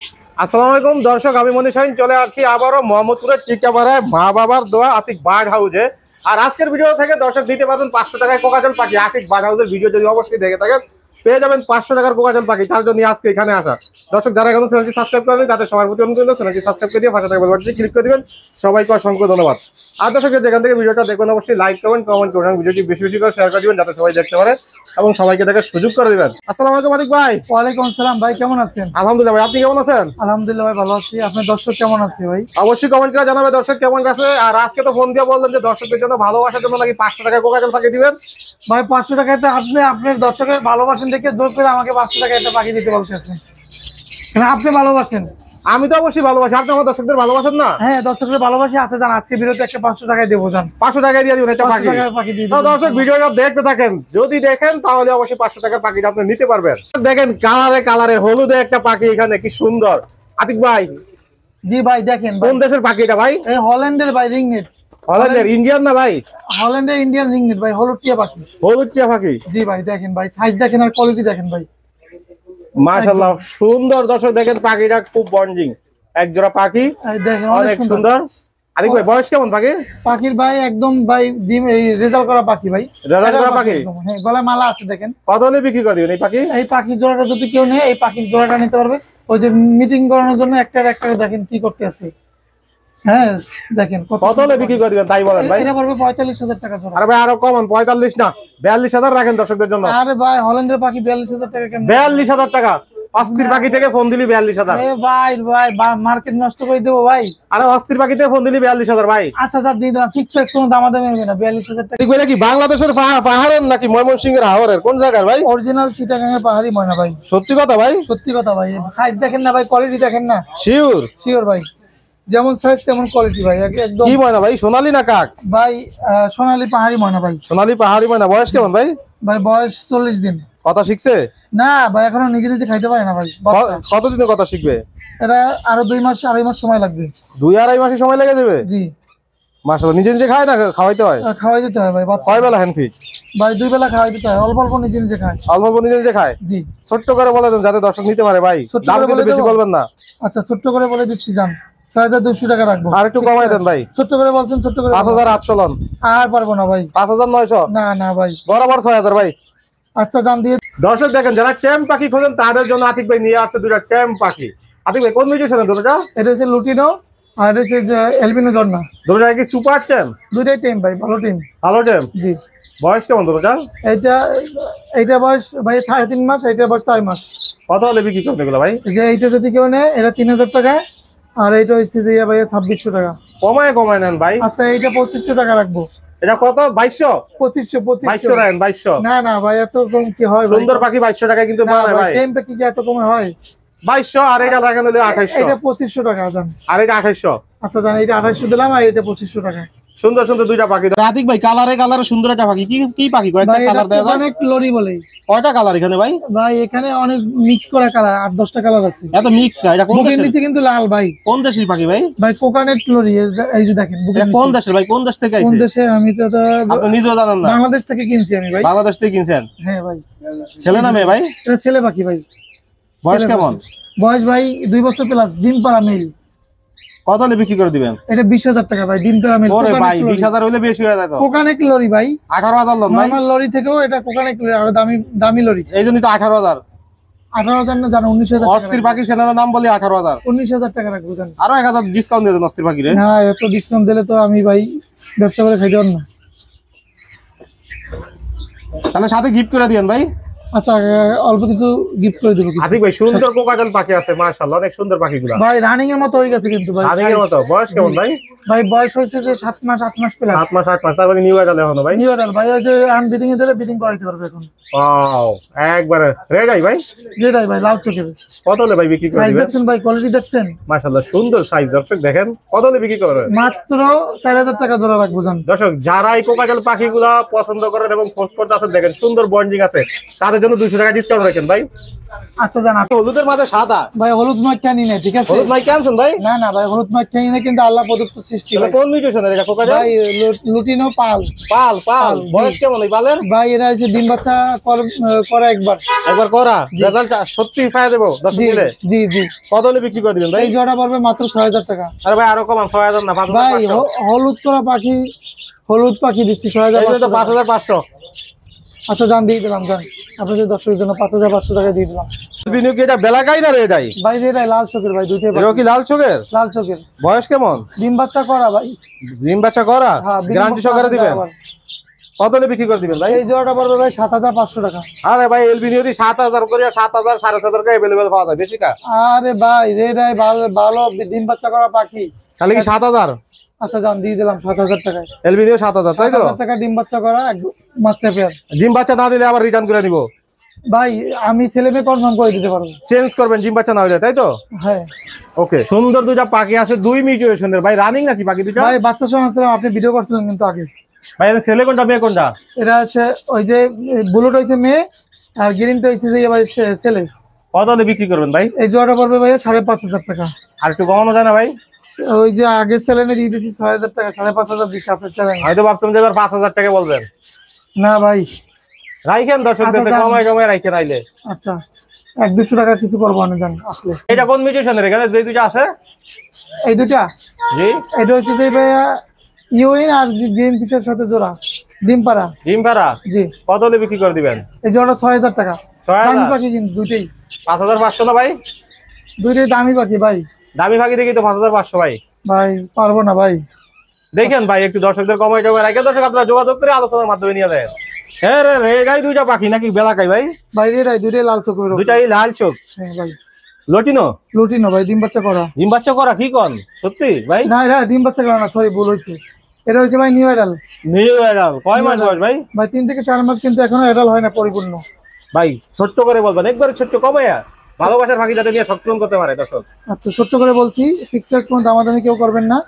আসসালামু আলাইকুম দর্শক, আমি মনির শাহিন চলে আসছি আবারও মোহাম্মদপুরের চিকাপাড়ায় মা বাবার দোয়া আতিক বার্ড হাউসে। আর আজকের ভিডিও থেকে দর্শক দিতে পারবেন 500 টাকায় কোকাটেল পাখি। আতিক বার্ড হাউসের ভিডিও যদি অবশ্যই দেখে থাকেন পেয়ে যাবেন 500 টাকার কোকাটেল পাখি। তার জন্য আজকে এখানে আসা। দর্শক যারা এখন চ্যানেলটি সাবস্ক্রাইব করেন তাদের সবার প্রতি অনুরোধ, চ্যানেলটি সাবস্ক্রাইব করে দিয়ে পাশে থাকা বেল বাটনটি ক্লিক করে দিবেন। সবাইকে অসংখ্য ধন্যবাদ। আর দর্শক যেখান থেকে ভিডিওটা দেখবেন অবশ্যই লাইক করবেন, কমেন্ট করবেন, ভিডিওটি বেশি বেশি করে শেয়ার করে দিবেন যাতে সবাই দেখতে পারে এবং সবাইকে দেখার সুযোগ করে দিবেন। আসসালামু আলাইকুম আতিক ভাই। ওয়ালাইকুম আসসালাম ভাই, কেমন আছেন? আলহামদুলিল্লাহ ভাই, আপনি কেমন আছেন? আলহামদুলিল্লাহ ভাই, ভালো আছি। আপনার দর্শক কেমন আছে ভাই? অবশ্যই কমেন্ট করে জানাবে দর্শক কেমন আছে। আর আজকে তো ফোন দিয়ে বললেন যে দর্শকদের জন্য ভালোবাসার জন্য নাকি 500 টাকায় কোকাটেল পাখি দিবেন। ভাই 500 টাকায় তো আপনি আপনার দর্শকের ভালোবাসেন দেখে জোর করে আমাকে 500 টাকায় একটা পাখি দিতে বলতেছেন। কারণ আপনি ভালোবাসেন। আমি তো অবশ্যই ভালোবাসি, আপনি আমার দর্শকদের ভালোবাসেন না? হ্যাঁ, দর্শকদের ভালোবাসি আছে। জান আজকে ভিডিওতে একটা 500 টাকায় দেবো, জান 500 টাকায় দিয়ে দিবেন একটা 500 পাখি। টাকায় পাখি দিয়ে তো দিবেন। দর্শক ভিডিওটা দেখতে থাকেন, যদি দেখেন তাহলে অবশ্যই 500 টাকার পাখিটা আপনি নিতে পারবেন। দেখেন কালারে কালারে হলুদে একটা পাখি এখানে কি সুন্দর। আতিক ভাই জি ভাই, দেখেন কোন দেশের পাখি এটা ভাই? এই হল্যান্ডের ভাই রিংনেট। হল্যান্ডের? ইন্ডিয়ান না ভাই? হল্যান্ডের ইন্ডিয়ান রিংনেট ভাই, হলুদ টিয়া পাখি। হলুদ টিয়া পাখি? জি ভাই, দেখেন ভাই সাইজ দেখেন আর কোয়ালিটি দেখেন ভাই, মাশাআল্লাহ সুন্দর। দর্শক দেখেন পাখিটা খুব বঞ্জিং, এক জোড়া পাখি, এই দেখেন অনেক সুন্দর। আতিক ভাই বয়স কেমন পাখির? পাখির ভাই একদম ভাই ডিম এই রেজাল্ট করা পাখি ভাই। রেজাল্ট করা পাখি? হ্যাঁ, গলায় মালা আছে দেখেন। কত হলে বিক্রি করে দিবেন এই পাখি? এই পাখির জোড়াটা যদি কেউ নেয় এই পাখির জোড়াটা নিতে পারবে। ওই যে মিটিং করানোর জন্য একটা দেখেন কি করতে আছে। হ্যাঁ দেখেন কত হলে বিক্রি করে দিবেন তাই বলেন ভাই? এটা পড়বে 45,000 টাকা জোড়া। আরে ভাই আরো কমান, 45 না 42,000 রাখেন দর্শকদের জন্য। আরে ভাই হল্যান্ডের পাখি 42,000 টাকা কেন? 42,000 টাকা? অস্থির পাখি থেকে ফোন দিলি 42,000? এ ভাই ভাই মার্কেট নষ্ট করে দেবো ভাই। আরে অস্থির পাখি থেকে ফোন দিলি 42,000 ভাই? আচ্ছা স্যার দিয়ে দেবো, ফিক্স প্রাইস কোনো দামাদামি হবে না। 42,000 টাকা। ঠিক বলে কি বাংলাদেশের পাহাড়ের নাকি ময়মনসিংহের হাওরের কোন জায়গার ভাই? অরিজিনাল চিটাগাঙের পাহাড়ি ময়না ভাই। সত্যি কথা ভাই? সত্যি কথা ভাই, সাইজ দেখেন না ভাই, কোয়ালিটি দেখেন না। শিওর? শিওর ভাই, যেমন সাইজ তেমন কোয়ালিটি ভাই, একদম। কি ময়না ভাই, সোনালী না কাক? ভাই সোনালী পাহাড়ি ময়না ভাই। সোনালী পাহাড়ি ময়না। বয়স কেমন ভাই? ভাই বয়স 40 দিন। কথা শিখছে? না ভাই, এখনো নিজে নিজে খাইতে পারে না ভাই, বাচ্চা। কতদিনে কথা শিখবে? এটা আরো 2 মাস 2.5 মাস সময় লাগবে। 2-2.5 মাসের সময় লেগে যাবে? জি। মাশাআল্লাহ। নিজে নিজে খায় না খাওয়াইতে হয়? খাওয়াই দিতে হয় ভাই বাচ্চা। কয় বেলা হ্যান্ড ফিড? ভাই 2 বেলা খাওয়াই দিতে হয়, অল্প অল্প নিজে নিজে খায়। অল্প অল্প নিজে নিজে খায়? জি। ছোট্ট করে বলে দেন যাতে দর্শক নিতে পারে ভাই। ছোট্ট দাম করে কিন্তু বলে বেশি দেবো? বলবেন না। আচ্ছা ছোট্ট করে বলে দিচ্ছি, জান 6,200 টাকা রাখবো। আর একটু কমাই দেন ভাই। ছোট্ট করে বলছেন, ছোট্ট করে 5,800 লন। আর পারবো না ভাই। 5,900? না না ভাই। বরাবর 6,000 ভাই। আচ্ছা জান দিয়ে। দর্শক দেখেন যারা চ্যাম্প পাখি খোঁজেন তাদের জন্য আতিক ভাই নিয়ে আসছে দুটা চ্যাম্প পাখি। আতিক ভাই কোন মিউজিক শোনেন দুটোটা? এটা হচ্ছে লুটিনো আর এটা হচ্ছে যে এলবিনো জর্না। দুটোটা কি সুপার চ্যাম্প? দুইটাই টিম ভাই, ভালো টিম। ভালো চ্যাম্প? জি। বয়স কেমন দুটোটা? এইটা বয়স ভাই 3.5 মাস, এইটা বয়স 4 মাস। কত হলে বিক্রি করবেন এগুলো ভাই? যে এইটা যদি কেউ নেয় এটা 3,000 টাকা, আর এইটা হচ্ছে যে ভাই 2,600 টাকা। কমায় নেন ভাই। আচ্ছা এইটা 2,500 টাকা রাখবো। এটা কত? 2,200? 2,500 রাখেন 2,200। না না ভাই, এত কম কি হয়? সুন্দর পাখি 2,200 টাকায় কিন্তু না পাওয়া যায় ভাই, ভাই। টেম্পে কি এত কমে হয়? 2,200 আর এটা রাখেন হলে 2,800। এটা 2,500 টাকা জান। আর এটা 2,800। আচ্ছা জান, এটা 2,800 দিলাম আর এটা 2,500 টাকা। সুন্দর সুন্দর দুইটা পাখি। আতিক ভাই কালারে কালারে সুন্দর একটা পাখি। কি কি পাখি? কয়টা ভাই এটা কালার দেয়া যায়? অনেক লরি বলে। কয়টা কালার এখানে ভাই? ভাই এখানে অনেক মিক্স করা কালার, 8-10টা কালার আছে। এত মিক্স না? এটা কোন বুকের দেশের? নিচে কিন্তু লাল ভাই। কোন দেশের পাখি ভাই? ভাই কোকানেট লরি, এই যে দেখেন বুকের এটা কোন নিচে। দেশের ভাই? কোন দেশ থেকে কোন আইছে? দেশের আমি তো আপনি নিজেও জানেন না? বাংলাদেশ থেকে কিনছি আমি ভাই। বাংলাদেশ থেকে কিনছেন? হ্যাঁ ভাই। ছেলে না মেয়ে ভাই? এটা ছেলে পাখি ভাই। বয়স ছেলে কেমন? পাখি। বয়স ভাই 2 বছর প্লাস, ডিম পাড়া মেল। কত হলে বিক্রি করে দিবেন? এটা 20,000 টাকা ভাই, ডিম পাড়া মেল। ওরে ভাই 20,000 হইলে বেশি হয়ে যায় তো। কোকানেট লরি ভাই। 18,000 লন ভাই। নরমাল লরি থেকেও এটা কোকানেট লরি, আরো দামি দামি লরি। এই জন্যই তো 18,000। 18,000 না জানো, 19,000 টাকা। অস্থির পাখি চ্যানেলের নাম বলি 18,000। 19,000 টাকা রাখবো জান। আরো 1,000 ডিসকাউন্ট দিয়ে দেন অস্থির পাখি রে। না এত ডিসকাউন্ট দিলে তো আমি ভাই ব্যবসা করে খাইতে পারবো না। তাহলে সাথে গিফট করে দিয়েন ভাই। আচ্ছা অল্প কিছু গিফট করে দেবো কিছু। আতিক ভাই সুন্দর কোকাটেল পাখি আছে মাশাআল্লাহ, অনেক সুন্দর পাখিগুলো। ভাই রানিং এর মতো হয়ে গেছে কিন্তু ভাই। আতিক এর মতো বয়স কেমন ভাই? ভাই বয়স হয়েছে যে 7 মাস 8 মাস প্লাস। 7 মাস 8 মাস, তারপরে নিউ আইডাল এখনো ভাই? নিউ অর্ডার ভাই, ওই যে আনবিডিং এ দিলে বিডিং করাইতে পারবে এখন। ওয়াও একবারে রেড আই ভাই। যেটাই ভাই লাল চোখের। কত হলে ভাই বিক্রি করে সাইজ দিবেন? দেখছেন ভাই, কোয়ালিটি দেখছেন? মাশাআল্লাহ সুন্দর সাইজ। দর্শক দেখেন কত হলে বিক্রি করবেন? মাত্র 4,000 টাকা জোড়া রাখবো জান। দর্শক যারা এই কোকাটেল পাখিগুলা পছন্দ করেন এবং খোঁজ করতে আছেন, দেখেন সুন্দর বন্ডিং আছে, তাদের তাদের জন্য 200 টাকা ডিসকাউন্ট রাখেন ভাই। আচ্ছা জান, হলুদের মাঝে সাদা ভাই হলুদ মাছ কেন নেই, ঠিক আছে? হলুদ মাই ক্যান্সেল ভাই? না না ভাই, হলুদ মাছ কেন নেই, কিন্তু আল্লাহ প্রদত্ত সৃষ্টি তাহলে ভাই। কোন মিউটেশনের এটা কোকা ভাই লুটিনো পাল। পাল পাল বয়স কেমন এই পালের? ভাই এরা এসে ডিম বাচ্চা করে একবার করা রেজাল্ট সত্যি পাওয়া দেবো 10 জি দিলে? জি জি। কত হলে বিক্রি করে দিবেন ভাই? এই জোড়া পড়বে মাত্র 6000 টাকা। আরে ভাই আরো কমান, 6000 না, ভাই 5500। হলুদ করা পাখি, হলুদ পাখি দিচ্ছি 6500 টাকা। 5500। আচ্ছা জান, দিয়ে দিলাম জান, আপনাদের দর্শকের জন্য 5500 টাকা দিয়ে দিলাম। বিনিয়োগ কি এটা বেলাকাই না রে এটাই? ভাই এটাই লাল চোখের ভাই, দুইটাই এটা কি লাল চোখের? লাল চোখের। বয়স কেমন? ডিম বাচ্চা করা ভাই। ডিম বাচ্চা করা? হ্যাঁ, গ্যারান্টি সহকারে দিবেন? কত হলে বিক্রি করে দিবেন ভাই? এই জোড়াটা পড়বে ভাই 7500 টাকা। আরে ভাই এলবি নিয়ে 7000 করে 7000 7500 টাকা अवेलेबल পাওয়া যায়, বেশি কা? আরে ভাই রেডাই ভালো ভালো ডিম বাচ্চা করা পাখি। তাহলে কি 7000? আচ্ছা জান, দিয়ে দিলাম 7000 টাকায়। এলবি নিয়ে 7000 তাই তো? 7000 টাকা ডিম বাচ্চা করা একদম মাস্টার পেয়ার। ডিম বাচ্চা না দিলে আবার রিটার্ন করে দিব? ভাই আমি ছেলে মেয়ে কনফার্ম করে দিতে পারবো। চেঞ্জ করবেন ডিম বাচ্চা না হলে, তাই তো? হ্যাঁ। ওকে, সুন্দর দুইটা পাখি আছে, দুই মিউটেশনের ভাই, রানিং নাকি পাখি দুইটা? ভাই বাচ্চা সহ আনছিলাম, আপনি ভিডিও করছিলেন কিন্তু আগে। ভাই এটা ছেলে কোনটা মেয়ে কোনটা? এটা হচ্ছে ওই যে বুলুট হইছে মেয়ে, আর গ্রিনটা হইছে যে এবার ছেলে। কত হলে বিক্রি করবেন ভাই? এই জোড়াটা পড়বে ভাই 5500 টাকা। আর একটু কমানো যায় না ভাই? ওই যে আগের চ্যানেলে দিয়ে দিয়েছি 6000 টাকা, 5500 দিচ্ছি আপনার চ্যানেলে। হয়তো ভাবতাম যে এবার 5000 টাকা বলবেন। না ভাই। রাইখেন দর্শকদের আচ্ছা, কমায় কমায় রাইখেন আইলে। আচ্ছা 1-200 টাকা কিছু করবো না জান আসলে। এটা কোন মিউটেশনের এখানে যে দুইটা আছে? এই দুটা, জি এটা হচ্ছে যে ভাইয়া ইউইন আর গ্রিন ফিশের সাথে জোড়া ডিম পাড়া। ডিম পাড়া? জি। কত হলে বিক্রি করে দিবেন? এই জোড়া 6000 টাকা। 6000? দামি পাখি কিন্তু দুইটাই, 5500 না ভাই? দুইটাই দামি পাখি ভাই। দামি পাখি দেখি তো 5500 ভাই। ভাই পারবো না ভাই। দেখেন ভাই একটু দর্শকদের কমায় কমায় রাখেন, দর্শক আপনারা যোগাযোগ করে আলোচনার মাধ্যমে নিয়ে যায়। হ্যাঁ রে রে গাই দুইটা পাখি নাকি বেলাকাই ভাই? ভাই এরাই দুইটাই লাল চোখের। দুইটাই লাল চোখ। হ্যাঁ ভাই। লটিনো? লুটিনো ভাই, ডিম বাচ্চা করা। ডিম বাচ্চা করা কি কোন সত্যি ভাই? না এরা ডিম বাচ্চা করা না, সরি ভুল হয়েছে। এটা হচ্ছে ভাই নিউ এডাল। নিউ এডাল কয় মাস বয়স ভাই? ভাই 3 থেকে 4 মাস, কিন্তু এখনো এডাল হয় না পরিপূর্ণ। ভাই ছোট্ট করে বলবেন, একবারে ছোট্ট কমায়া, ভালোবাসার পাখি যাতে নিয়ে সক্ষম করতে পারে দর্শক। আচ্ছা ছোট্ট করে বলছি, ফিক্স প্রাইস কোনো দামাদামি কেউ করবেন না,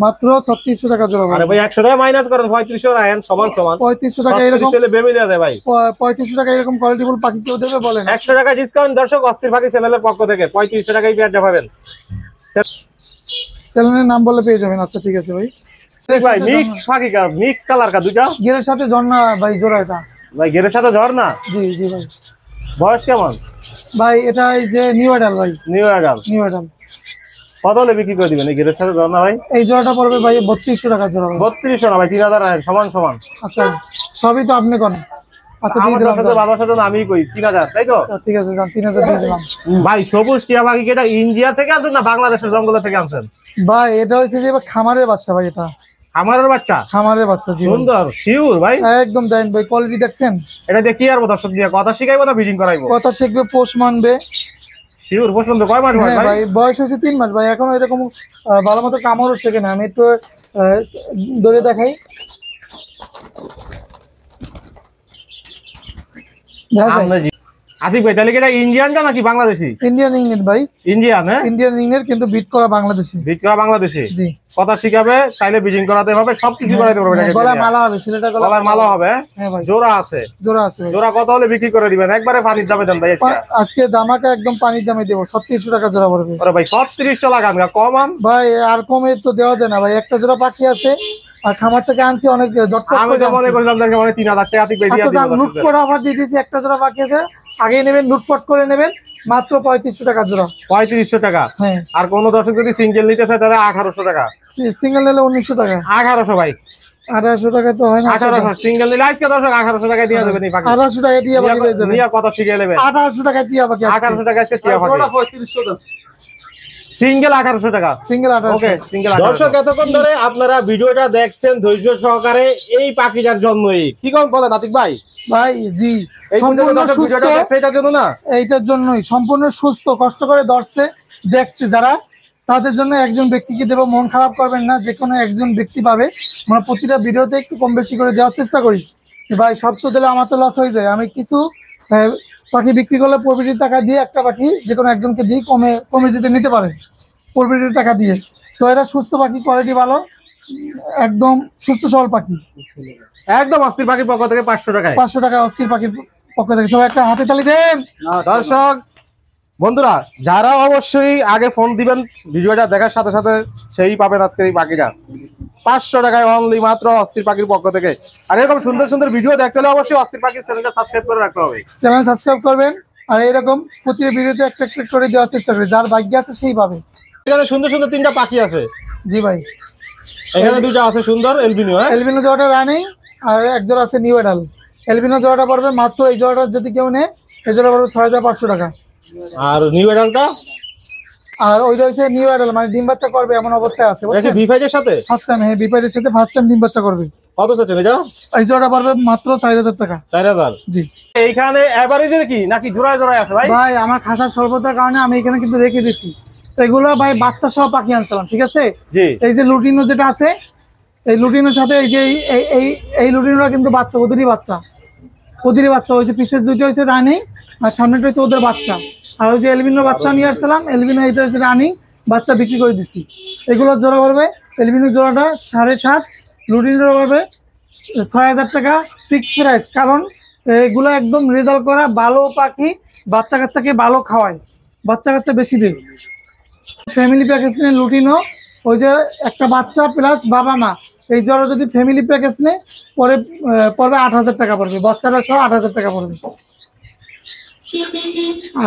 মাত্র 3600 টাকা জোড়া। আরে ভাই 100 টাকা মাইনাস করেন, 3500 রাখেন সমান সমান। 3500 টাকা এরকম, 3500 বেবি দেয়া যায় ভাই। 3500 টাকা এরকম কোয়ালিটিফুল পাখি কেউ দেবে বলেন? 100 টাকা ডিসকাউন্ট দর্শক অস্থির পাখি চ্যানেলের পক্ষ থেকে 3500 টাকায় পেয়ারটা পাবেন। চ্যানেলের নাম বলে পেয়ে যাবেন। আচ্ছা ঠিক আছে ভাই। ভাই মিক্স পাখি কা, মিক্স কালার কা দুইটা। গিরের সাথে ঝর্ণা ভাই জোড়া এটা। ভাই গেরের সাথে ঝর্ণা? জি জি ভাই। বয়স কেমন? ভাই এটা এই যে নিউ এডাল ভাই, নিউ এডাল। নিউ এডাল। কত হলে বিক্রি করে দিবেন এই গেরের সাথে ঝর্ণা ভাই? এই জোড়াটা পড়বে ভাই 3200 টাকা জোড়া ভাই। 3200 না ভাই, 3000 রাখেন সমান সমান। আচ্ছা সবই তো আপনি কোন। আচ্ছা দিয়ে আমার দিলাম। সাথে ভালোবাসার জন্য আমি কই 3000 তাই তো? আচ্ছা, ঠিক আছে জান, 3000 দিয়ে দিলাম। ভাই সবুজ টিয়া পাখি কি এটা ইন্ডিয়া থেকে আনছেন না বাংলাদেশের জঙ্গল থেকে আনছেন? ভাই এটা হচ্ছে যে খামারের বাচ্চা ভাই, এটা আমারের বাচ্চা? খামারের বাচ্চা জি ভাই। সুন্দর শিওর ভাই? একদম দেন ভাই, কোয়ালিটি দেখছেন? এটা দিয়ে কি আর দর্শক দিয়ে কথা শিখাইবো না ব্রিডিং করাইবো? কথা শিখবে, পোষ মানবে। শিওর পছন্দ কয় মাস বয়স হ্যাঁ ভাই? ভাই বয়স হচ্ছে 3 মাস ভাই, এখনো এরকম ভালো মতো কামড়ও শেখে না। আমি একটু ধরে দেখাই। দেখা যায়? আমরা জি। আতিক ভাই তাহলে কি এটা ইন্ডিয়ানটা নাকি বাংলাদেশি? ইন্ডিয়ান ইংরেজ ভাই, ইন্ডিয়ান? হ্যাঁ ইন্ডিয়ান ইংরেজ কিন্তু বিট করা বাংলাদেশি। বিট করা বাংলাদেশি? জি। কথা শিখাবে, চাইলে ব্রিডিং করাতে হবে, সবকিছু করাইতে পারবে এটাকে। গলায় মালা হবে, সিলেটা গলার মালা হবে? হ্যাঁ ভাই। জোড়া আছে? জোড়া আছে ভাই। জোড়া কত হলে বিক্রি করে দিবেন? একবারে পানির দামে দেন ভাই আজকে। আজকে দামাকা একদম পানির দামে দেবো, 3600 টাকা জোড়া পড়বে। আরে ভাই 3600 লাগান গা, কমান। ভাই আর কমে তো দেওয়া যায় না ভাই, একটা জোড়া পাখি আছে আর খামার থেকে আনছি অনেক ঝটপট আমি করে তো মনে আনছি। করলাম যে মানে 3000 টাকা আতিক ভাই দিয়ে আচ্ছা দিবেন। জান, লুটপট অফার দিয়ে দিয়েছি, একটা জোড়া বাকি আছে, আগে নেবেন, লুটপট করে নেবেন, মাত্র 3500 টাকা জোড়া। 3500 টাকা? হ্যাঁ। আর কোন দর্শক যদি সিঙ্গেল নিতে চায় তাহলে 1800 টাকা। সিঙ্গেল নিলে 1900 টাকা। 1800 ভাই? 1800 টাকা তো হয় না। 1800 সিঙ্গেল নিলে আজকে দর্শক 1800 টাকা দিয়ে দেবেন এই পাখি। 1800 টাকা দিয়ে বাকি পেয়ে যাবেন। নিয়া কত শিখে নেবেন? 1800 টাকা দিয়ে বাকি আছে। 1800 টাকা আজকে টিয়া পাখি। 3500 টাকা। সিঙ্গেল 1800 টাকা। সিঙ্গেল 1800। ওকে সিঙ্গেল। দর্শক এতক্ষণ ধরে আপনারা ভিডিওটা দেখছেন ধৈর্য সহকারে এই পাখিটার জন্যই। কি কোন বলেন আতিক ভাই? ভাই জি, এই পর্যন্ত সম্পূর্ণ দর্শক সুস্থ, ভিডিওটা দেখছে এটার জন্য না? এইটার জন্যই সম্পূর্ণ সুস্থ, কষ্ট করে ধরছে দেখছে যারা, তাদের জন্য একজন ব্যক্তিকে দেবো, মন খারাপ করবেন না, যে কোনো একজন ব্যক্তি পাবে। আমরা প্রতিটা ভিডিওতে একটু কম বেশি করে দেওয়ার চেষ্টা করি। ভাই সব তো দিলে আমার তো লস হয়ে যায়। আমি কিছু পাখি বিক্রি করলে প্রফিটের টাকা দিয়ে একটা পাখি যে কোনো একজনকে দিই, কমে যেতে নিতে পারে প্রফিটের টাকা দিয়ে। তো এরা সুস্থ পাখি, কোয়ালিটি ভালো, একদম সুস্থ সবল পাখি। একদম অস্থির পাখির পক্ষ থেকে 500 টাকায়। 500 টাকা অস্থির পাখির পক্ষ থেকে সবাই একটা হাতে তালি দেন। দর্শক বন্ধুরা যারা অবশ্যই আগে ফোন দিবেন ভিডিওটা দেখার সাথে সাথে সেই পাবেন আজকের এই পাখিটা 500 টাকায় অনলি মাত্র অস্থির পাখির পক্ষ থেকে। আর এরকম সুন্দর সুন্দর ভিডিও দেখতে হলে অবশ্যই অস্থির পাখির চ্যানেলটা সাবস্ক্রাইব করে রাখতে হবে। চ্যানেল সাবস্ক্রাইব করবেন আর এরকম প্রতি ভিডিওতে একটা একটা করে দেওয়ার চেষ্টা করি, যার ভাগ্য আছে সেই পাবে। এখানে সুন্দর সুন্দর 3টা পাখি আছে। জি ভাই, এখানে 2টা আছে সুন্দর এলবিনো। এলবিনো জোড়াটা রানিং আর এক জোড়া আছে নিউ এডাল। এলবিনো জোড়াটা পড়বে মাত্র, এই জোড়াটা যদি কেউ নেয় এই জোড়া পড়বে 6500 টাকা। আর নিউ এডালটা আর ওইটা হচ্ছে নিউ এডাল, মানে ডিম বাচ্চা করবে এমন অবস্থায় আছে। এটা বি5 এর সাথে ফার্স্ট টাইম, হ্যাঁ বিপাইয়ের সাথে ফার্স্ট টাইম ডিম বাচ্চা করবে। কত চাচ্ছেন এটা? এই জোড়া পড়বে মাত্র 4000 টাকা। 4000। জি। এইখানে এভারেজের কি নাকি জোড়ায় জোড়ায় আছে ভাই? ভাই আমার খাসার স্বল্পতার কারণে আমি এখানে কিন্তু রেখে দিছি। এগুলো ভাই বাচ্চা সহ পাখি আনছিলাম, ঠিক আছে? জি। এই যে লুটিনো যেটা আছে, এই লুটিনোর সাথে এই যে এই লুটিনোটা কিন্তু বাচ্চা, ওদেরই বাচ্চা। ওই যে পিসেস দুইটা হচ্ছে রানিং আর সামনেটা হচ্ছে ওদের বাচ্চা। আর ওই যে এলবিনো বাচ্চা নিয়ে আসছিলাম, এলবিনো এটা হচ্ছে রানিং, বাচ্চা বিক্রি করে দিছি। এগুলোর জোড়া পড়বে, এলবিনো জোড়াটা 7.5, লুটিনোর পড়বে 6000 টাকা ফিক্স প্রাইস। কারণ এগুলো একদম রেজাল্ট করা ভালো পাখি, বাচ্চা কাচ্চাকে ভালো খাওয়ায়, বাচ্চা কাচ্চা বেশি দেয়। ফ্যামিলি প্যাকেজ নিয়ে লুটিনো, ওই যে একটা বাচ্চা প্লাস বাবা মা, এই জোড়া যদি ফ্যামিলি প্যাকেজ নেয় পরে পড়বে 8000 টাকা পড়বে, বাচ্চাটা সহ 8000 টাকা পড়বে।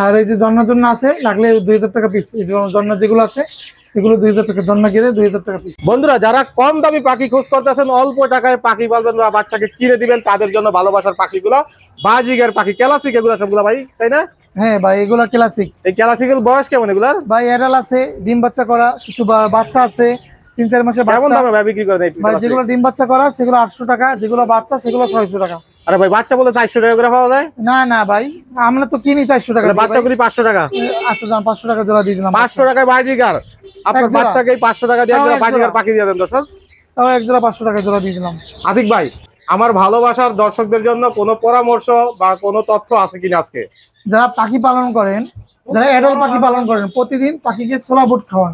আর এই যে জন্নার জন্য আছে লাগলে 2000 টাকা পিস। এই জন্নার যেগুলো আছে এগুলো 2000 টাকা, জন্না গিয়ে 2000 টাকা পিস। বন্ধুরা যারা কম দামি পাখি খোঁজ করতেছেন, অল্প টাকায় পাখি পালবেন বা বাচ্চাকে কিনে দিবেন, তাদের জন্য ভালোবাসার পাখিগুলো বাজিগার পাখি ক্লাসিক এগুলো সবগুলো ভাই, তাই না? হ্যাঁ ভাই, এগুলা ক্লাসিক। এই ক্লাসিকের বয়স কেমন এগুলার? ভাই এডাল আছে, ডিম বাচ্চা করা, কিছু বাচ্চা আছে 3-4 মাসের কেমন বাচ্চা। দামে ভাই বিক্রি করেন এই ভাই classic? যেগুলো ডিম বাচ্চা করা সেগুলো 800 টাকা, যেগুলো বাচ্চা সেগুলো 600 টাকা। আরে ভাই বাচ্চা বলে 400 টাকা করে পাওয়া যায়? না না ভাই, আমরা তো কিনি 400 টাকা। তাহলে বাচ্চা করি 500 টাকা। আচ্ছা যান 500 টাকা জোড়া দিয়ে দিলাম। 500 টাকায় বাজিগার আপনার এক জোড়া। বাচ্চাকে 500 টাকা দিয়ে তাও একজোড়া এক বাজিগার জোড়া। পাখি দিয়ে দেন দর্শক। তাও এক জোড়া 500 টাকা জোড়া দিয়ে দিলাম। আতিক ভাই আমার ভালোবাসার দর্শকদের জন্য কোনো পরামর্শ বা কোনো তথ্য আছে কিনা আজকে? যারা পাখি পালন করেন, যারা অ্যাডাল্ট পাখি পালন করেন, প্রতিদিন পাখিকে ছোলা বুট খাওয়ান।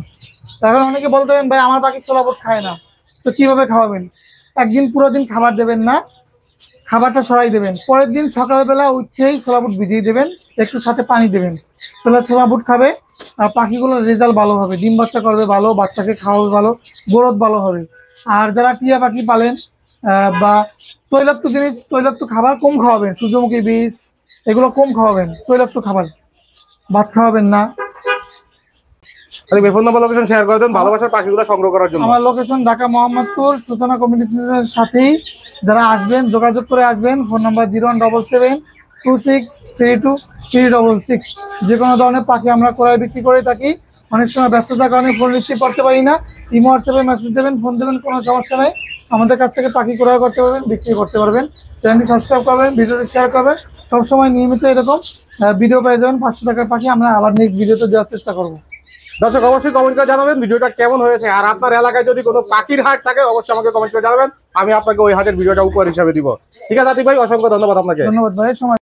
এখন অনেকে বলতে পারেন ভাই আমার পাখি ছোলা বুট খায় না, তো কিভাবে খাওয়াবেন? একদিন পুরো দিন খাবার দেবেন না, খাবারটা সরাই দেবেন, পরের দিন সকালবেলা উঠেই ছোলা বুট ভিজিয়ে দেবেন, একটু সাথে পানি দেবেন, তাহলে ছোলা বুট খাবে আর পাখিগুলোর রেজাল্ট ভালো হবে, ডিম বাচ্চা করবে ভালো, বাচ্চাকে খাওয়াবে ভালো, গ্রোথ ভালো হবে। আর যারা টিয়া পাখি পালেন বা তৈলাক্ত জিনিস, তৈলাক্ত খাবার কম খাওয়াবেন, সূর্যমুখী বীজ এগুলো কম খাওয়াবেন, তৈলাক্ত খাবার ভাত খাওয়াবেন না। ফোন নাম্বার লোকেশন শেয়ার করে দেন ভালোবাসার পাখিগুলো সংগ্রহ করার জন্য। আমার লোকেশন ঢাকা মোহাম্মদপুর সূচনা কমিউনিটির সাথেই যারা আসবেন যোগাযোগ করে আসবেন। Phone number 01772632366। যে কোনো ধরনের পাখি আমরা ক্রয় বিক্রি করে থাকি। অনেক সময় ব্যস্ততার কারণে ফোন রিসিভ করতে পারি না, ইমো হোয়াটসঅ্যাপে মেসেজ দেবেন, ফোন দেবেন, কোনো সমস্যা নেই। আমাদের কাছ থেকে পাখি ক্রয় করতে পারবেন, বিক্রি করতে পারবেন। চ্যানেলটি সাবস্ক্রাইব করবেন, ভিডিওটি শেয়ার করবেন। সবসময় নিয়মিত এরকম ভিডিও পেয়ে যাবেন 500 টাকার পাখি আমরা আবার নেক্সট ভিডিওতে দেওয়ার চেষ্টা করবো। দর্শক অবশ্যই কমেন্ট করে জানাবেন ভিডিওটা কেমন হয়েছে। আর আপনার এলাকায় যদি কোনো পাখির হাট থাকে অবশ্যই আমাকে কমেন্ট করে জানাবেন, আমি আপনাকে ওই হাটের ভিডিওটা উপহার হিসাবে দিব। ঠিক আছে আতিক ভাই, অসংখ্য ধন্যবাদ আপনাকে। ধন্যবাদ ভাই, সময়